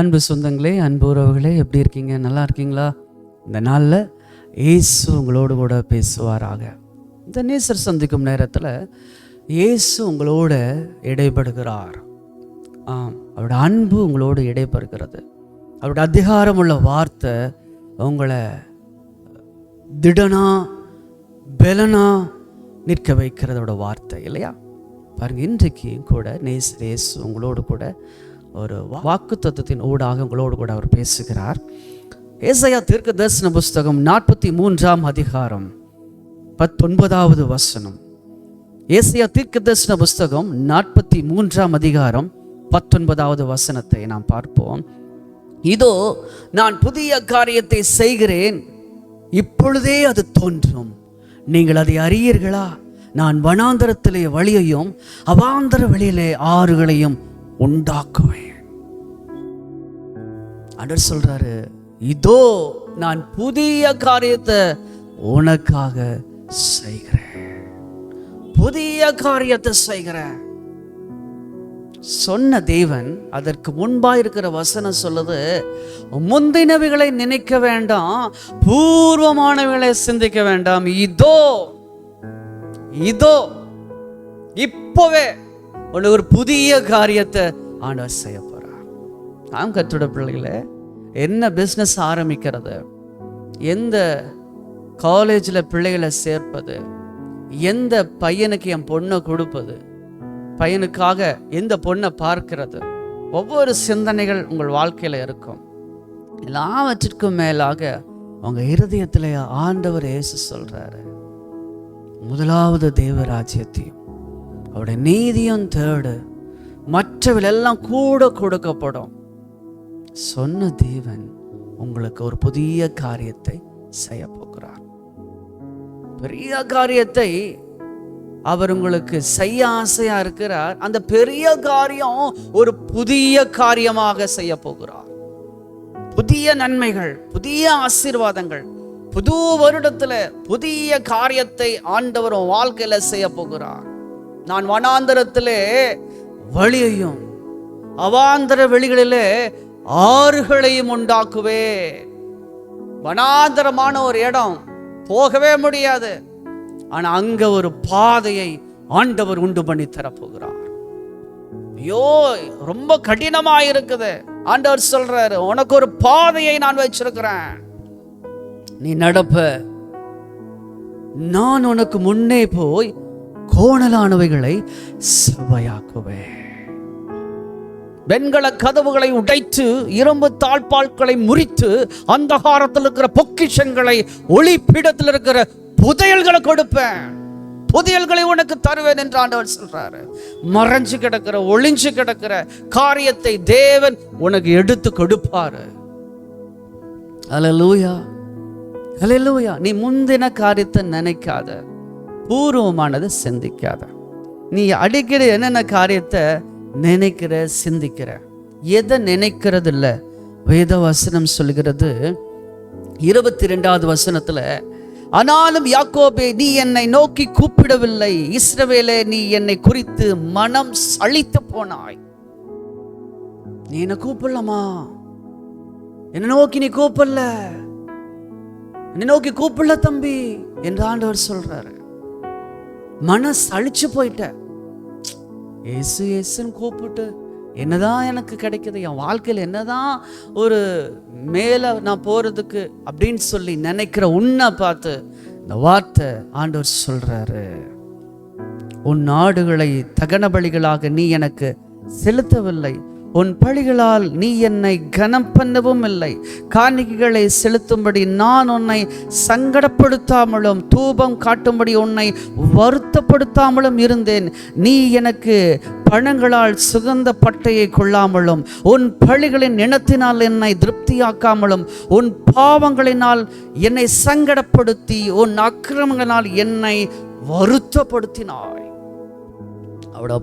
அன்பு சொந்தங்களே, அன்பு உறவுகளே, எப்படி இருக்கீங்க? நல்லா இருக்கீங்களா? இந்த நாளில் இயேசு உங்களோடு கூட பேசுவாராக. இந்த நேசர் சந்திக்கும் நேரத்தில் இயேசு உங்களோட இடைப்படுகிறார். அவருடைய அன்பு உங்களோடு இடைப்படுகிறது. அவருடைய அதிகாரமுள்ள வார்த்தை உங்களை திடனா பெலனா நிற்க வைக்கிறதோட வார்த்தை இல்லையா? பாருங்கள், இன்றைக்கு கூட நேசர் இயேசு உங்களோடு கூட ஒரு வாக்குத்தத்தத்தின் ஊடாக உங்களோடு கூட அவர் பேசுகிறார். ஏசாயா தீர்க்க தரிசன புஸ்தகம் 43ஆம் அதிகாரம் 19வது வசனம். ஏசாயா தீர்க்க தரிசன புஸ்தகம் 43ஆம் அதிகாரம் 19வது வசனத்தை நாம் பார்ப்போம். இதோ நான் புதிய காரியத்தை செய்கிறேன், இப்பொழுதே அது தோன்றும், நீங்கள் அதை அறியீர்களா? நான் வனாந்தரத்திலே வழியையும் அவாந்தர வெளியிலே ஆறுகளையும் உண்டாக்குவேன். ஆண்டவர் சொல்றாரு, இதோ நான் புதிய காரியத்தை உனக்காக செய்கிறேன், புதிய காரியத்தை செய்கிறேன். சொன்ன தேவன் அதற்கு முன்பா இருக்கிற வசனம் சொல்லுது, முந்தினவைகளை நினைக்க வேண்டாம், பூர்வமானவைகளை சிந்திக்க வேண்டாம். இதோ இதோ இப்பவே ஒரு புதிய காரியத்தை ஆண்டவர் செய்ய போறார். நாம் கர்த்தருடைய பிள்ளைகளே, என்ன பிஸ்னஸ் ஆரம்பிக்கிறது, எந்த காலேஜில் பிள்ளைகளை சேர்ப்பது, எந்த பையனுக்கு என் பொண்ணை கொடுப்பது, பையனுக்காக எந்த பொண்ணை பார்க்கிறது, ஒவ்வொரு சிந்தனைகள் உங்கள் வாழ்க்கையில் இருக்கும். எல்லாவற்றிற்கும் மேலாக உங்கள் இருதயத்தில் ஆண்டவர் இயேசு சொல்றாரு, முதலாவது தேவராஜ்யத்தையும் அவருடைய நீதியும் தேடு, மற்றவெல்லாம் கூட கொடுக்கப்படும். சொன்ன தேவன் உங்களுக்கு ஒரு புதிய காரியத்தை செய்ய போகிறார். பெரிய காரியத்தை அவர் உங்களுக்கு செய்ய ஆசையா இருக்கிறார். அந்த பெரிய காரியம் ஒரு புதிய காரியமாக செய்ய போகிறார். புதிய நன்மைகள், புதிய ஆசீர்வாதங்கள், புது வருடத்துல புதிய காரியத்தை ஆண்டவர் வாழ்க்கையில செய்ய போகிறார். நான் வனாந்தரத்திலே வழியையும் அவாந்தர வெளிகளிலே ஆறுகளையும் உண்டாக்குவே. வனாந்தரமான ஒரு இடம், போகவே முடியாது. ஆனா அங்க ஒரு பாதையை ஆண்டவர் உண்டு பண்ணி தரப்போகிறார். ஐயோ, ரொம்ப கடினமா இருக்குது. ஆண்டவர் சொல்றாரு, உனக்கு ஒரு பாதையை நான் வச்சிருக்கிறேன், நீ நடப்ப. நான் உனக்கு முன்னே போய் கோணலானவைகளை செவ்வையாக்குவேன். வெண்கல கதவுகளை உடைத்து இரும்பு தாழ்பால்களை முறித்து அந்தகாரத்தில் இருக்கிற பொக்கிஷங்களை ஒளிப்பீடத்தில் இருக்கிற புதையல்களை கொடுப்பேன், புதையல்களை உனக்கு தருவேன் என்று ஆண்டவர் சொல்றாரு. மறைஞ்சு கிடக்கிற, ஒளிஞ்சு கிடக்கிற காரியத்தை தேவன் உனக்கு எடுத்து கொடுப்பாரு. அல்லேலூயா, அல்லேலூயா. நீ முந்தின காரியத்தை நினைக்காத, பூர்வமானதை சிந்திக்காத. நீ அடிக்கடி என்னென்ன காரியத்தை நினைக்கிற, சிந்திக்கிற, எதை நினைக்கிறது இல்ல. வேத வசனம் சொல்கிறது 22வது வசனத்துல, ஆனாலும் யாக்கோபே, நீ என்னை நோக்கி கூப்பிடவில்லை, இஸ்ரவேலே, நீ என்னை குறித்து மனம் சலித்து போனாய். நீ என்ன கூப்பிடலாமா? என்னை நோக்கி நீ கூப்பிடல, என்னை நோக்கி கூப்பிடல தம்பி என்று ஆண்டவர் சொல்றாரு. மனசு அழிச்சு போயிட்ட. ஏசு ஏசுன்னு கூப்பிட்டு என்னதான் எனக்கு கிடைக்குது, என் வாழ்க்கையில் என்னதான் ஒரு மேல நான் போறதுக்கு அப்படின்னு சொல்லி நினைக்கிற உன்னை பார்த்து இந்த வார்த்தை ஆண்டவர் சொல்றாரு, உன் ஆடுகளை தகன பலிகளாக நீ எனக்கு செலுத்தவில்லை, உன் பழிகளால் நீ என்னை கனம் பண்ணவும் இல்லை, காணிக்கைகளை செலுத்தும்படி நான் உன்னை சங்கடப்படுத்தாமலும் தூபம் காட்டும்படி உன்னை வருத்தப்படுத்தாமலும் இருந்தேன். நீ எனக்கு பணங்களால் சுகந்த பட்டையை கொள்ளாமலும் உன் பழிகளின் இனத்தினால் என்னை திருப்தியாக்காமலும் உன் பாவங்களினால் என்னை சங்கடப்படுத்தி உன் அக்கிரமங்களால் என்னை வருத்தப்படுத்தினாய். அவட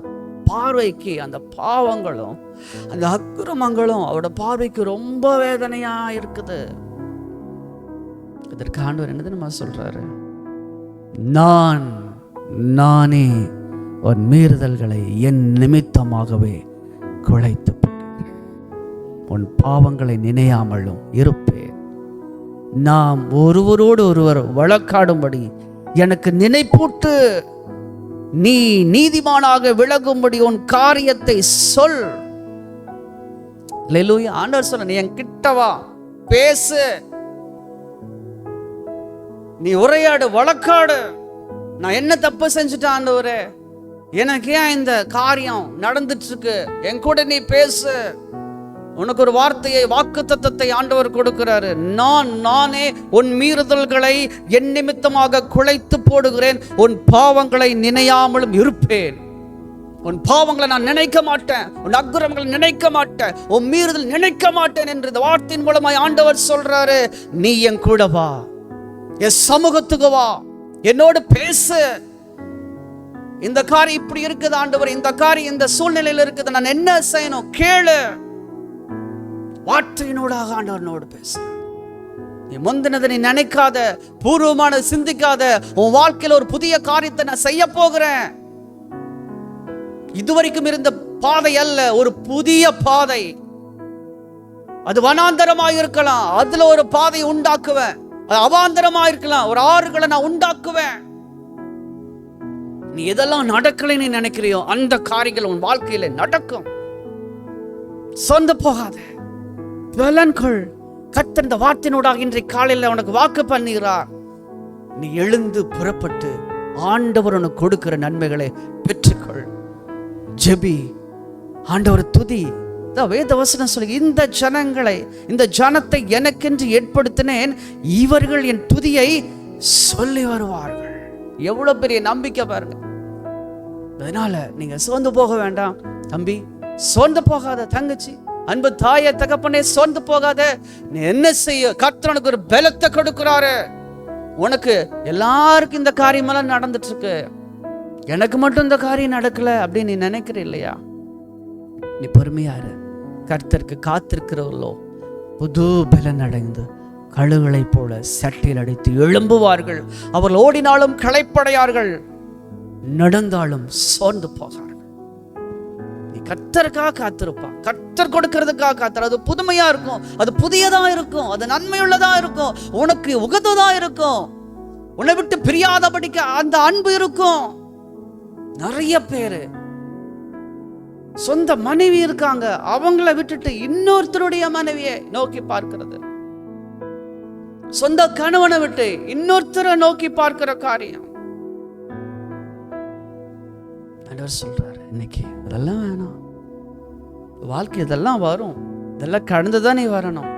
பார்வைக்கு அந்த பாவங்களும் அந்த அக்கிரமங்களும் அவரோட பார்வைக்கு ரொம்ப வேதனையா இருக்குது. இதற்கு ஆண்டவர் என்னது நம்ம சொல்றாரு, நானே உன் மீறுதல்களை என் நிமித்தமாகவே குலைத்து போடுகிறேன். உன் பாவங்களை நினையாமலும் இருப்பேன். நாம் ஒருவரோடு ஒருவர் வழக்காடும்படி எனக்கு நினைப்பூட்டு. நீ நீதிமானாக விளங்கும்படி உன் காரியத்தை சொல். அல்லேலூயா. ஆண்டவர் சொல்ல, நீ என் கிட்ட வா, பேசு, நீ உரையாடு, வழக்காடு. நான் என்ன தப்பு செஞ்சுட்டேன் ஆண்டவரே, எனக்கு ஏன் இந்த காரியம் நடந்துட்டு இருக்கு, என் கூட நீ பேசு. உனக்கு ஒரு வார்த்தையை, வாக்குத்தத்தத்தை ஆண்டவர் கொடுக்கிறாரு. நானே உன் மீறுதல்களை என் நிமித்தமாக குலைத்து போடுகிறேன், உன் பாவங்களை நினையாமலும் இருப்பேன். உன் பாவங்களை நான் நினைக்க மாட்டேன், உன் அக்கிரமங்களை நினைக்க மாட்டேன், உன் மீறுதல் நினைக்க மாட்டேன் என்று இந்த வார்த்தையின் மூலமாய் ஆண்டவர் சொல்றாரு. நீ என் கூட வா, என் சமூகத்துக்கு வா, என்னோடு பேசு. இந்த காரியம் இப்படி இருக்குது ஆண்டவர், இந்த காரியம் இந்த சூழ்நிலையில் இருக்குது, நான் என்ன செய்யணும் கேளு. வார்த்தையினோடாக ஆண்டவனோடு பேசு. நீ முந்தினதை நீ நினைக்காத, பூர்வமான சிந்திக்காத, உன் வாழ்க்கையில் ஒரு புதிய காரியத்தை நான் செய்ய போகிறேன். இதுவரைக்கும் இருந்த பாதை அல்ல, ஒரு புதிய பாதை. அது வனாந்தரமாக இருக்கலாம், அதுல ஒரு பாதை உண்டாக்குவேன். அது அவாந்தரமா இருக்கலாம், ஒரு ஆறுகளை நான் உண்டாக்குவேன். நீ எதெல்லாம் நடக்கலை நீ நினைக்கிறியோ அந்த காரியங்கள் உன் வாழ்க்கையில நடக்கும். சொந்த போகாத, பலன்கள். கர்த்தர் இந்த வார்த்தையினூடாக இன்றைக்கு காலையில் உனக்கு வாக்கு பண்ணுகிறார். நீ எழுந்து புறப்பட்டு ஆண்டவர் உனக்கு கொடுக்கிற நன்மைகளை பெற்றுக்கொள். ஜெபி, ஆண்டவர் துதி. வேத வசனம் சொல்லி, இந்த ஜனங்களை, இந்த ஜனத்தை எனக்கென்று ஏற்படுத்தினேன், இவர்கள் என் துதியை சொல்லி வருவார்கள். எவ்வளவு பெரிய நம்பிக்கை பாருங்க. அதனால நீங்க சோர்ந்து போக வேண்டாம் தம்பி, சோர்ந்து போகாத தங்கச்சி, அன்பு தாய தகப்பனே சோர்ந்து போகாத. நீ என்ன செய்ய, கர்த்தர் உனக்கு ஒரு பலத்தை கொடுக்கிறாரு. உனக்கு எல்லாருக்கும் இந்த காரியமெல்லாம் நடந்துட்டு இருக்கு, எனக்கு மட்டும் இந்த காரியம் நடக்கல அப்படின்னு நீ நினைக்கிற இல்லையா? நீ பொறுமையாரு. கர்த்தருக்கு காத்திருக்கிறவர்களோ புது பலன் அடைந்து கழுகளை போல சட்டில் அடித்து எழும்புவார்கள். அவர்கள் ஓடினாலும் களைப்படையார்கள், நடந்தாலும் சோர்ந்து போகார்கள். நீ கர்த்தருக்காக காத்திருப்பா, கர்த்தர் கொடுக்கிறதுக்காக காத்திரு. அது புதுமையா இருக்கும், அது புதியதா இருக்கும், அது நன்மையுள்ளதா இருக்கும், உனக்கு உகந்ததா இருக்கும், உன்னை விட்டு பிரியாதபடிக்கு அந்த அன்பு இருக்கும். நிறைய பேரு சொந்த மனைவி இருக்காங்க, அவங்கள விட்டுட்டு இன்னொருத்தருடைய மனைவியை நோக்கி பார்க்கிறது, சொந்த கணவனை விட்டு இன்னொருத்தரை நோக்கி பார்க்கிற காரியம். ஆண்டவர் சொல்றாரு, இன்னைக்கு அதெல்லாம் வேணாம். வாழ்க்கை இதெல்லாம் வரும், இதெல்லாம் கடந்துதான் நீ வரணும்.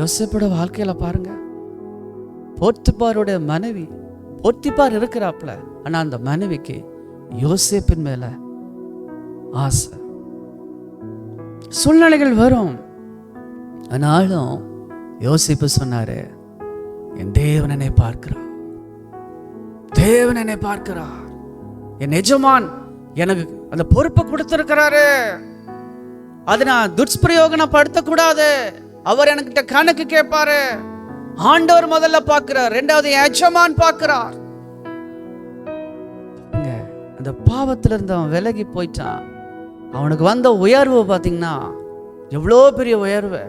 யோசேப்போட வாழ்க்கையில பாருங்க, போத்திபாருடைய மனைவி, போத்திபார் இருக்கிறாப்ல, ஆனா அந்த மனைவிக்கு யோசேப்பின் மேல ஆசை. சூழ்நிலைகள் வரும், ஆனாலும் யோசேப்பு சொன்னாரு, என் தேவன் என்னை பார்க்கிறார், தேவன் என்னை பார்க்கிறார், என் எஜமான் எனக்கு அந்த பொறுப்பை கொடுத்திருக்கிறாரு, அதை நான் துஷ்பிரயோகப்படுத்த கூடாது. அவர் என்கிட்ட கணக்கு கேட்பாரு. ஆண்டவர் முதல்ல பார்க்கிறார், ரெண்டாவது எஜமான் பார்க்கிறார். அந்த பாவத்துல இருந்து அவன் விலகி போயிட்டான். அவனுக்கு வந்த உயர்வு பார்த்தீங்கன்னா எவ்வளோ பெரிய உயர்வு.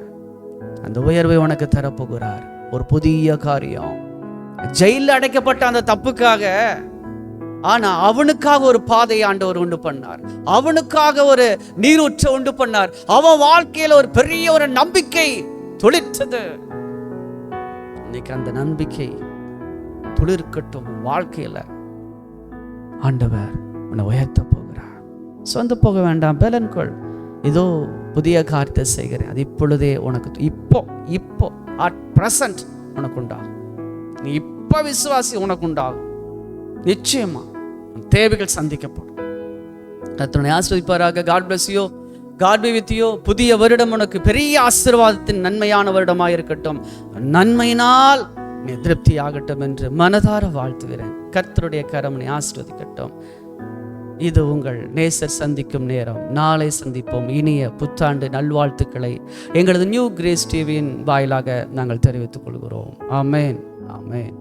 அந்த உயர்வை உனக்கு தரப்போகிறார். ஒரு புதிய காரியம். ஜெயிலில் அடைக்கப்பட்ட அந்த தப்புக்காக, ஆனா அவனுக்காக ஒரு பாதையை ஆண்டவர் உண்டு பண்ணார், அவனுக்காக ஒரு நீரூற்றை உண்டு பண்ணார். அவன் வாழ்க்கையில ஒரு பெரிய ஒரு நம்பிக்கை துளிர்த்தது. இன்னைக்கு அந்த நம்பிக்கை துளிர்க்கட்டும். வாழ்க்கையில ஆண்டவர் உன்னை உயர்த்த போகிறார். சொந்த போக வேண்டாம், பலன்கொள். ஏதோ புதிய காரியத்தை செய்கிறேன், அது இப்பொழுதே உனக்கு இப்போ அட் பிரசன்ட் உனக்கு உண்டாகும். நீ இப்ப விசுவாசி, உனக்கு உண்டாகும். நிச்சயமா தேவைகள் சந்திக்கப்படும். கர்த்தர் ஆசீர்வதிப்பாராக. God bless you, God be with you. புதிய வருடம் உனக்கு பெரிய ஆசீர்வாதத்தின் நன்மையான வருடமாக இருக்கட்டும். நன்மையினால் நீ திருப்தி ஆகட்டும் என்று மனதார வாழ்த்துகிறேன். கர்த்தருடைய கரம் நீ ஆசீர்வதிக்கட்டும். இது உங்கள் நேசர் சந்திக்கும் நேரம். நாளை சந்திப்போம். இனிய புத்தாண்டு நல்வாழ்த்துக்களை எங்களது நியூ கிரேஸ் டிவியின் வாயிலாக நாங்கள் தெரிவித்துக் கொள்கிறோம். ஆமேன், ஆமேன்.